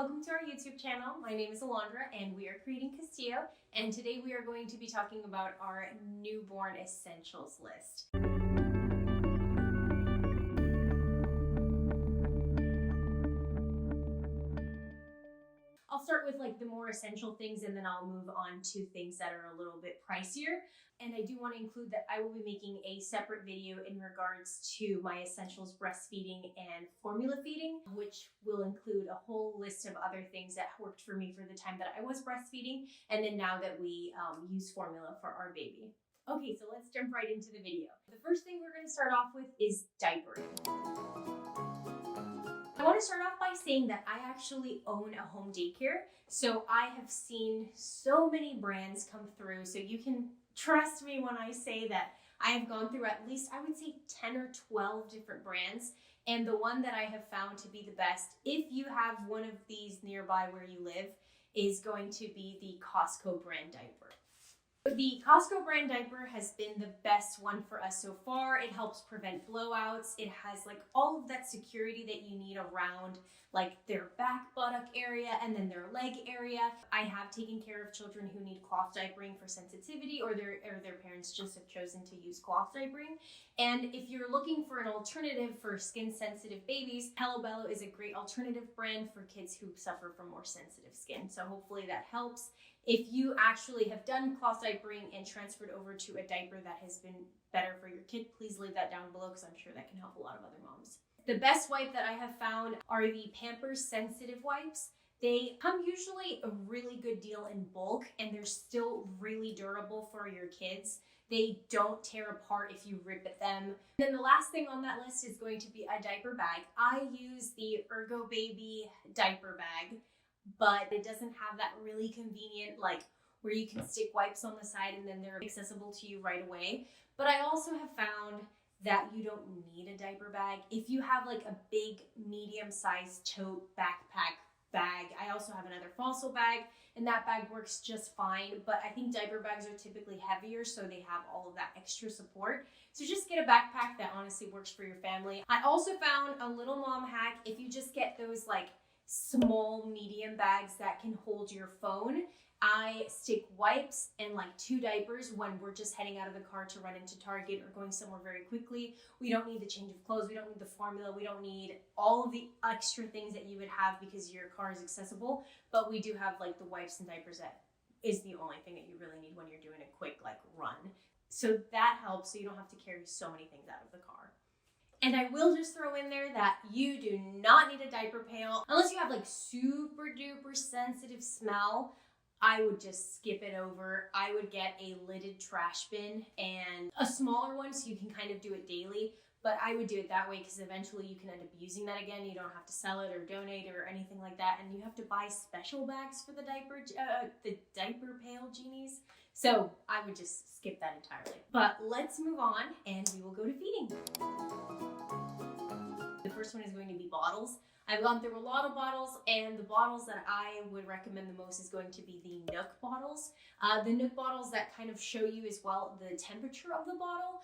welcome to our YouTube channel. My name is Alondra and we are creating Castillo, and today we are going to be talking about our newborn essentials list. I'll start with the more essential things and then I'll move on to things that are a little bit pricier. And I do want to include that I will be making a separate video in regards to my essentials breastfeeding and formula feeding, which will include a whole list of other things that worked for me for the time that I was breastfeeding and then now that we use formula for our baby. Okay, so let's jump right into the video. The first thing we're going to start off with is diapering. I want to start off by saying that I actually own a home daycare, so I have seen so many brands come through, so you can trust me when I say that I have gone through at least, I would say 10 or 12 different brands, and the one that I have found to be the best, if you have one of these nearby where you live, is going to be the Costco brand diaper. The Costco brand diaper has been the best one for us so far. It helps prevent blowouts. It has all of that security that you need around their back buttock area and then their leg area. I have taken care of children who need cloth diapering for sensitivity or their parents just have chosen to use cloth diapering. And if you're looking for an alternative for skin sensitive babies, Hello Bello is a great alternative brand for kids who suffer from more sensitive skin. So hopefully that helps. If you actually have done cloth diapering and transferred over to a diaper that has been better for your kid, please leave that down below because I'm sure that can help a lot of other moms. The best wipe that I have found are the Pampers Sensitive Wipes. They come usually a really good deal in bulk and they're still really durable for your kids. They don't tear apart if you rip at them. And then the last thing on that list is going to be a diaper bag. I use the Ergo Baby diaper bag, but it doesn't have that really convenient where you can stick wipes on the side and then they're accessible to you right away. But I also have found that you don't need a diaper bag. If you have a big medium-sized tote backpack bag, I also have another fossil bag and that bag works just fine, but I think diaper bags are typically heavier so they have all of that extra support. So just get a backpack that honestly works for your family. I also found a little mom hack. If you just get those small medium bags that can hold your phone, I stick wipes and 2 diapers when we're just heading out of the car to run into Target or going somewhere very quickly. We don't need the change of clothes, we don't need the formula, we don't need all of the extra things that you would have because your car is accessible, but we do have the wipes and diapers that is the only thing that you really need when you're doing a quick run. So that helps so you don't have to carry so many things out of the car. And I will just throw in there that you do not need a diaper pail. Unless you have super duper sensitive smell, I would just skip it over. I would get a lidded trash bin and a smaller one so you can kind of do it daily. But I would do it that way because eventually you can end up using that again. You don't have to sell it or donate or anything like that. And you have to buy special bags for the diaper pail genies. So I would just skip that entirely. But let's move on and we will go to feeding. The first one is going to be bottles. I've gone through a lot of bottles and the bottles that I would recommend the most is going to be the Nook bottles. The Nook bottles that kind of show you as well the temperature of the bottle.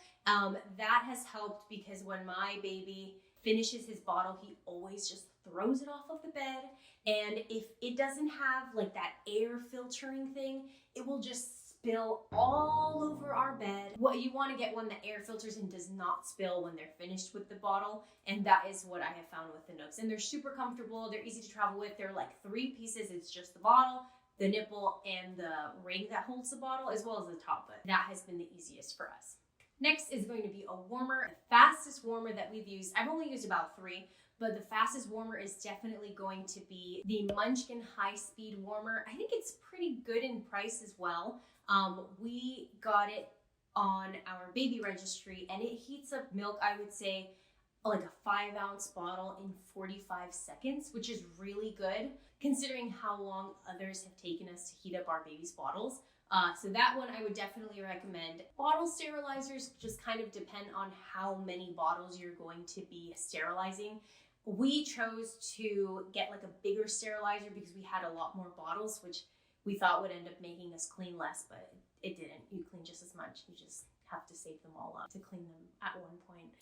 That has helped because when my baby finishes his bottle, he always just throws it off of the bed. And if it doesn't have that air filtering thing, it will just spill all over our bed. What you want to get one that air filters and does not spill when they're finished with the bottle, and that is what I have found with the Nooks. And they're super comfortable, they're easy to travel with, they're 3 pieces. It's just the bottle, the nipple, and the ring that holds the bottle, as well as the top, but that has been the easiest for us. Next is going to be a warmer. The fastest warmer that we've used, I've only used about 3, but the fastest warmer is definitely going to be the Munchkin High Speed Warmer. I think it's pretty good in price as well. We got it on our baby registry and it heats up milk, I would say a 5-ounce bottle in 45 seconds, which is really good considering how long others have taken us to heat up our baby's bottles. So that one I would definitely recommend. Bottle sterilizers just kind of depend on how many bottles you're going to be sterilizing. We chose to get a bigger sterilizer because we had a lot more bottles, which we thought would end up making us clean less, but it didn't. You clean just as much. You just have to save them all up to clean them at one point.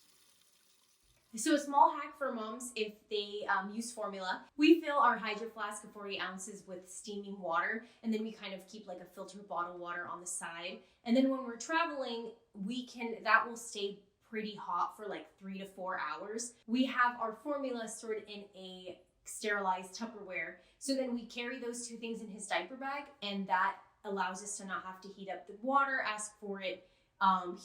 So a small hack for moms, if they use formula, we fill our Hydro Flask of 40 ounces with steaming water, and then we kind of keep like a filtered bottle water on the side. And then when we're traveling, that will stay pretty hot for like 3 to 4 hours. We have our formula stored in a sterilized Tupperware. So then we carry those two things in his diaper bag, and that allows us to not have to heat up the water, ask for it,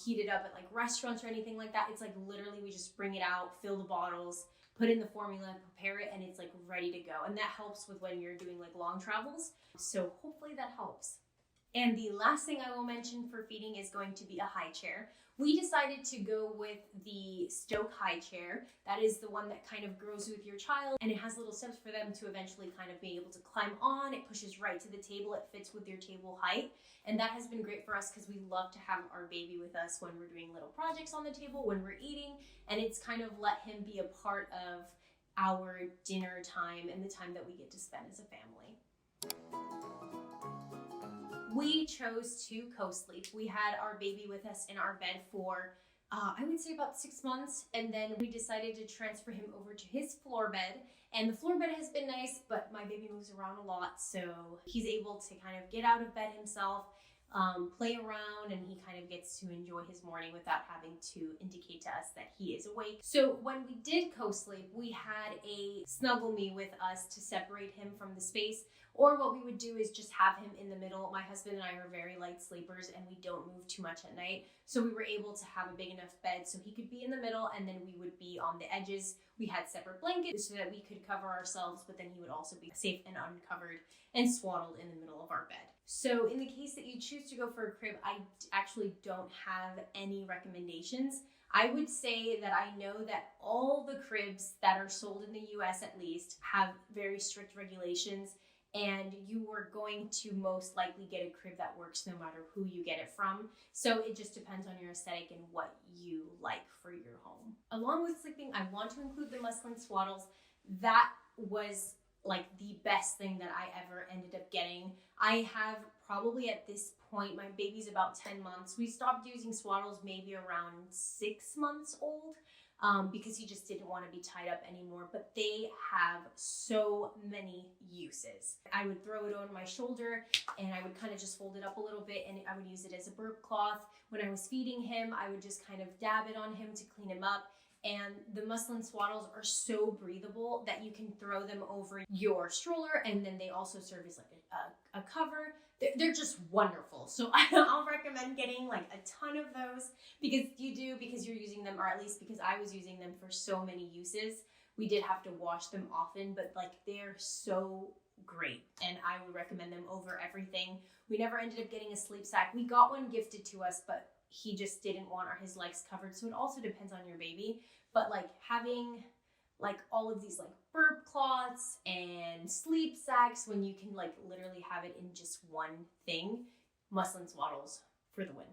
heat it up at like restaurants or anything like that. It's like literally we just bring it out, fill the bottles, put in the formula, prepare it, and it's like ready to go. And that helps with when you're doing like long travels. So hopefully that helps. And the last thing I will mention for feeding is going to be a high chair. We decided to go with the Stoke high chair. That is the one that kind of grows with your child, and it has little steps for them to eventually kind of be able to climb on. It pushes right to the table. It fits with your table height. And that has been great for us because we love to have our baby with us when we're doing little projects on the table, when we're eating, and it's kind of let him be a part of our dinner time and the time that we get to spend as a family. We chose to co-sleep. We had our baby with us in our bed for, I would say about 6 months. And then we decided to transfer him over to his floor bed. And the floor bed has been nice, but my baby moves around a lot. So he's able to kind of get out of bed himself, play around, and he kind of gets to enjoy his morning without having to indicate to us that he is awake. So when we did co-sleep, we had a Snuggle Me with us to separate him from the space. Or what we would do is just have him in the middle. My husband and I are very light sleepers and we don't move too much at night. So we were able to have a big enough bed so he could be in the middle and then we would be on the edges. We had separate blankets so that we could cover ourselves, but then he would also be safe and uncovered and swaddled in the middle of our bed. So in the case that you choose to go for a crib, I actually don't have any recommendations. I would say that I know that all the cribs that are sold in the US at least have very strict regulations, and you are going to most likely get a crib that works no matter who you get it from. So it just depends on your aesthetic and what you like for your home. Along with sleeping, I want to include the Muslin Swaddles. That was like the best thing that I ever ended up getting. I have probably at this point, my baby's about 10 months. We stopped using swaddles maybe around 6 months old. Because he just didn't want to be tied up anymore, but they have so many uses. I would throw it on my shoulder and I would kind of just fold it up a little bit and I would use it as a burp cloth. When I was feeding him, I would just kind of dab it on him to clean him up. And the Muslin Swaddles are so breathable that you can throw them over your stroller, and then they also serve as like a cover. They're just wonderful. So I'll recommend getting like a ton of those because you're using them, or at least because I was using them for so many uses. We did have to wash them often, but like they're so great and I would recommend them over everything. We never ended up getting a sleep sack. We got one gifted to us, but he just didn't want his legs covered. So it also depends on your baby, but like having like all of these like burp cloths and sleep sacks when you can like literally have it in just one thing, Muslin Swaddles for the win.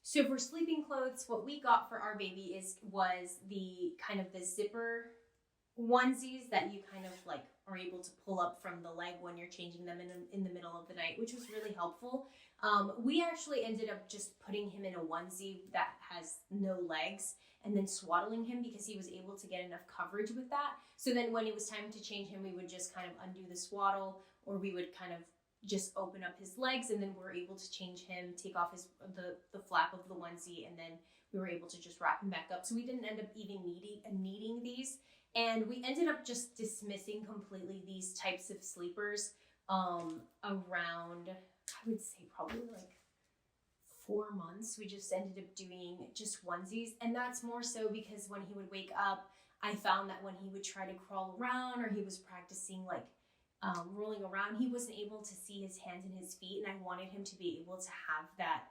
So for sleeping clothes, what we got for our baby was the kind of the zipper onesies that you kind of like are able to pull up from the leg when you're changing them in the middle of the night, which was really helpful. We actually ended up just putting him in a onesie that has no legs and then swaddling him because he was able to get enough coverage with that. So then when it was time to change him, we would just kind of undo the swaddle, or we would kind of just open up his legs, and then we're able to change him, take off the flap of the onesie, and then we were able to just wrap him back up. So we didn't end up even needing these. And we ended up just dismissing completely these types of sleepers around, I would say probably like 4 months. We just ended up doing just onesies. And that's more so because when he would wake up, I found that when he would try to crawl around or he was practicing like rolling around, he wasn't able to see his hands and his feet. And I wanted him to be able to have that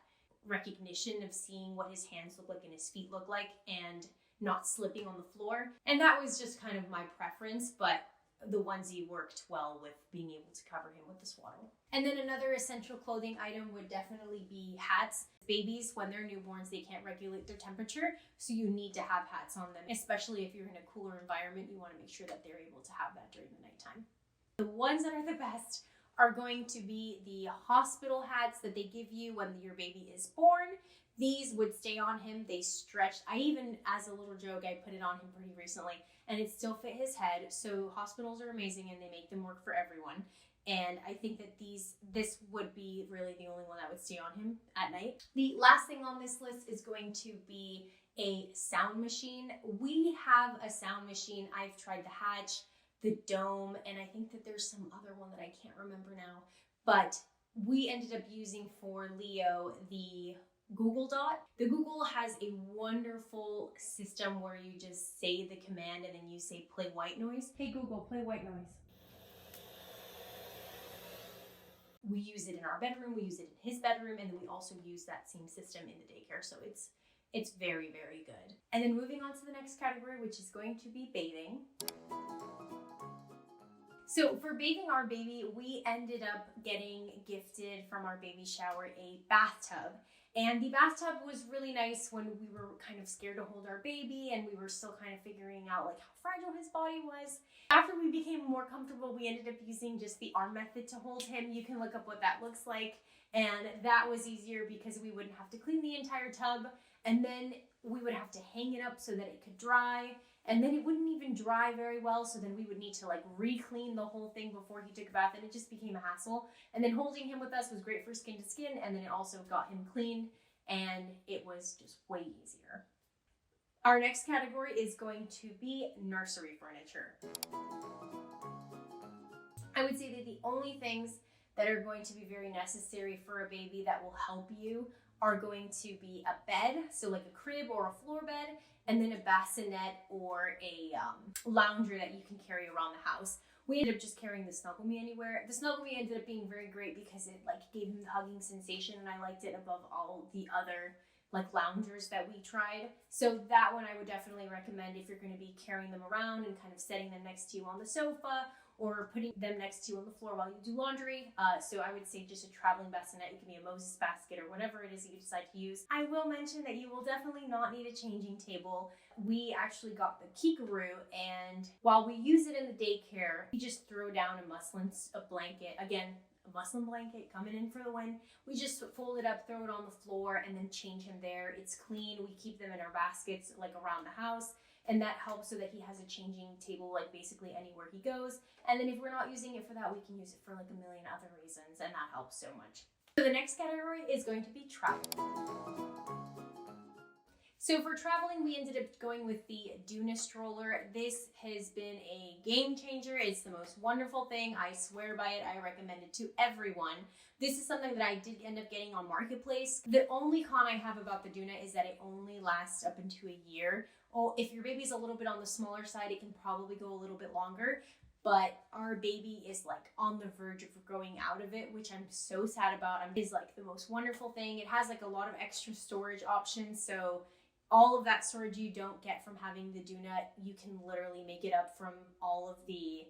recognition of seeing what his hands look like and his feet look like and not slipping on the floor. And that was just kind of my preference, but the onesie worked well with being able to cover him with the swaddle. And then another essential clothing item would definitely be hats. Babies, when they're newborns, they can't regulate their temperature, so you need to have hats on them, especially if you're in a cooler environment. You want to make sure that they're able to have that during the nighttime. The ones that are the best are going to be the hospital hats that they give you when your baby is born. These would stay on him. They stretched. I even, as a little joke, I put it on him pretty recently, and it still fit his head. So hospitals are amazing, and they make them work for everyone. And I think that this would be really the only one that would stay on him at night. The last thing on this list is going to be a sound machine. We have a sound machine. I've tried the Hatch, the Dome, and I think that there's some other one that I can't remember now. But we ended up using for Leo the Google Dot. The Google has a wonderful system where you just say the command and then you say play white noise. Hey Google, play white noise. We use it in our bedroom, we use it in his bedroom, and then we also use that same system in the daycare. So it's very, very good. And then moving on to the next category, which is going to be bathing. So for bathing our baby, we ended up getting gifted from our baby shower a bathtub. And the bathtub was really nice when we were kind of scared to hold our baby and we were still kind of figuring out like how fragile his body was. After we became more comfortable, we ended up using just the arm method to hold him. You can look up what that looks like. And that was easier because we wouldn't have to clean the entire tub. And then we would have to hang it up so that it could dry. And then it wouldn't even dry very well. So then we would need to like re-clean the whole thing before he took a bath. And it just became a hassle. And then holding him with us was great for skin to skin. And then it also got him clean. And it was just way easier. Our next category is going to be nursery furniture. I would say that the only things that are going to be very necessary for a baby that will help you are going to be a bed, so like a crib or a floor bed, and then a bassinet or a lounger that you can carry around the house. We ended up just carrying the Snuggle Me Anywhere. The Snuggle Me ended up being very great because it like gave him the hugging sensation, and I liked it above all the other like loungers that we tried. So that one I would definitely recommend if you're going to be carrying them around and kind of setting them next to you on the sofa or putting them next to you on the floor while you do laundry. So I would say just a traveling bassinet. It can be a Moses basket or whatever it is that you decide to use. I will mention that you will definitely not need a changing table. We actually got the Kikaroo, and while we use it in the daycare, we just throw down a blanket. Again, a muslin blanket coming in for the win. We just fold it up, throw it on the floor, and then change him there. It's clean. We keep them in our baskets like around the house. And that helps so that he has a changing table like basically anywhere he goes. And then if we're not using it for that, we can use it for like a million other reasons, and that helps so much. So the next category is going to be travel. So for traveling, we ended up going with the Duna stroller. This has been a game changer. It's the most wonderful thing. I swear by it. I recommend it to everyone. This is something that I did end up getting on Marketplace. The only con I have about the Duna is that it only lasts up into a year. Oh, if your baby's a little bit on the smaller side, it can probably go a little bit longer. But our baby is like on the verge of growing out of it, which I'm so sad about. It is like the most wonderful thing. It has like a lot of extra storage options. So all of that storage you don't get from having the Duna, you can literally make it up from all of the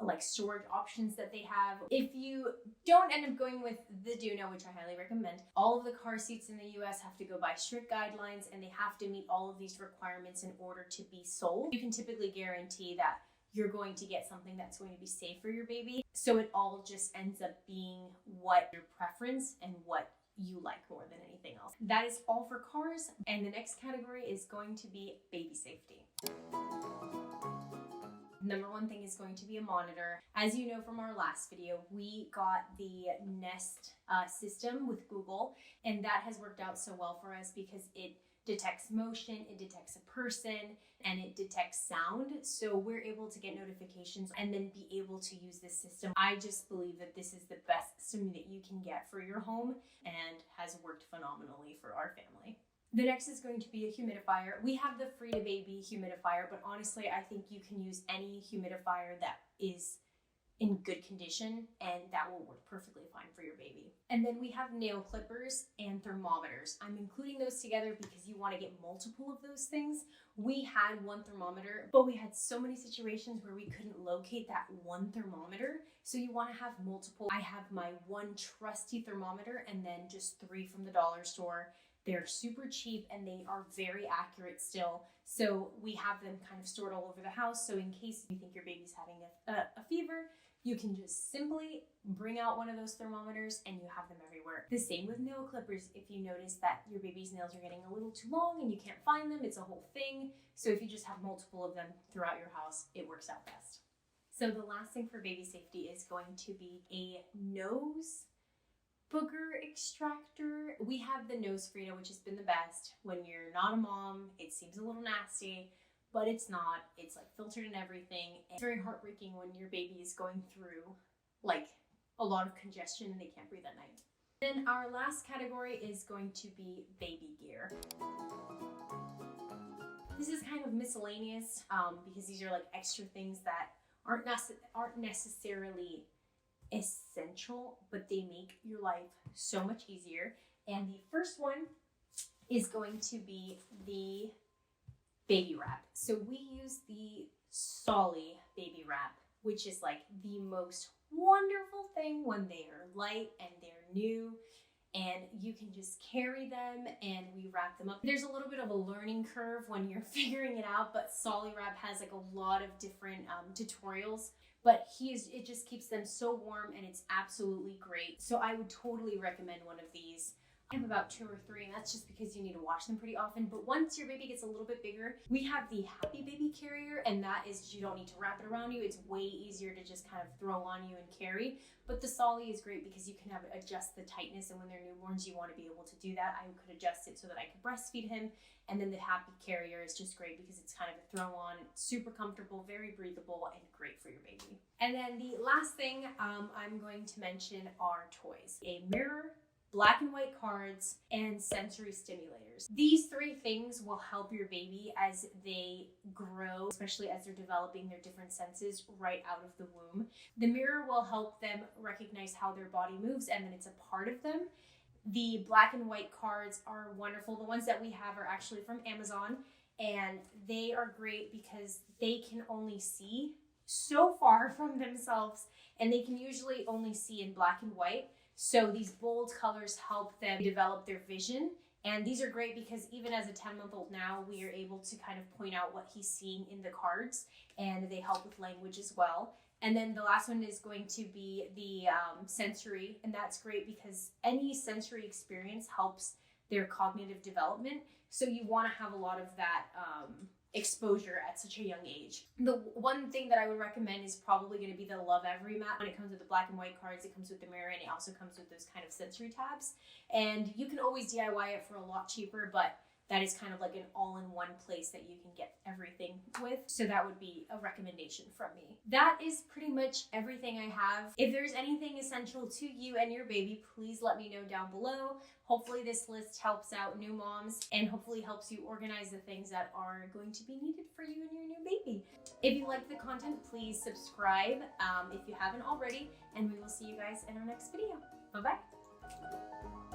like storage options that they have. If you don't end up going with the Duna, which I highly recommend, all of the car seats in the US have to go by strict guidelines, and they have to meet all of these requirements in order to be sold. You can typically guarantee that you're going to get something that's going to be safe for your baby. So it all just ends up being what your preference and what you like more than anything else. That is all for cars. And the next category is going to be baby safety. Number one thing is going to be a monitor. As you know from our last video, we got the Nest system with Google, and that has worked out so well for us because it detects motion, it detects a person, and it detects sound. So we're able to get notifications and then be able to use this system. I just believe that this is the best system that you can get for your home and has worked phenomenally for our family. The next is going to be a humidifier. We have the Free to Baby humidifier, but honestly, I think you can use any humidifier that is in good condition, and that will work perfectly fine for your baby. And then we have nail clippers and thermometers. I'm including those together because you want to get multiple of those things. We had one thermometer, but we had so many situations where we couldn't locate that one thermometer. So you want to have multiple. I have my one trusty thermometer and then just 3 from the dollar store. They're super cheap and they are very accurate still. So we have them kind of stored all over the house. So in case you think your baby's having a fever, You can just simply bring out one of those thermometers and you have them everywhere. The same with nail clippers. If you notice that your baby's nails are getting a little too long and you can't find them, it's a whole thing. So if you just have multiple of them throughout your house, it works out best. So the last thing for baby safety is going to be a nose booger extractor. We have the Nose Frida, which has been the best. When you're not a mom, it seems a little nasty, but it's not. It's like filtered and everything. It's very heartbreaking when your baby is going through like a lot of congestion and they can't breathe at night. Then our last category is going to be baby gear. This is kind of miscellaneous because these are like extra things that aren't necessarily essential, but they make your life so much easier. And the first one is going to be the baby wrap. So we use the Solly baby wrap, which is like the most wonderful thing when they are light and they're new, and you can just carry them and we wrap them up. There's a little bit of a learning curve when you're figuring it out, but Solly Wrap has like a lot of different tutorials, but it just keeps them so warm and it's absolutely great. So I would totally recommend one of these. I have about 2 or 3, and that's just because you need to wash them pretty often. But once your baby gets a little bit bigger, we have the Happy Baby Carrier, and that is you don't need to wrap it around you. It's way easier to just kind of throw on you and carry. But the Solly is great because you can have it adjust the tightness, and when they're newborns, you want to be able to do that. I could adjust it so that I could breastfeed him. And then the Happy Carrier is just great because it's kind of a throw on, super comfortable, very breathable, and great for your baby. And then the last thing I'm going to mention are toys. A mirror, black and white cards, and sensory stimulators. These 3 things will help your baby as they grow, especially as they're developing their different senses right out of the womb. The mirror will help them recognize how their body moves and that it's a part of them. The black and white cards are wonderful. The ones that we have are actually from Amazon, and they are great because they can only see so far from themselves, and they can usually only see in black and white. So these bold colors help them develop their vision. And these are great because even as a 10-month-old now, we are able to kind of point out what he's seeing in the cards, and they help with language as well. And then the last one is going to be the sensory, and that's great because any sensory experience helps their cognitive development. So you want to have a lot of that exposure at such a young age. The one thing that I would recommend is probably going to be the Love Every mat. When it comes with the black and white cards, it comes with the mirror, and it also comes with those kind of sensory tabs. And you can always DIY it for a lot cheaper, but that is kind of like an all-in-one place that you can get everything with. So that would be a recommendation from me. That is pretty much everything I have. If there's anything essential to you and your baby, please let me know down below. Hopefully this list helps out new moms and hopefully helps you organize the things that are going to be needed for you and your new baby. If you like the content, please subscribe if you haven't already, and we will see you guys in our next video. Bye-bye.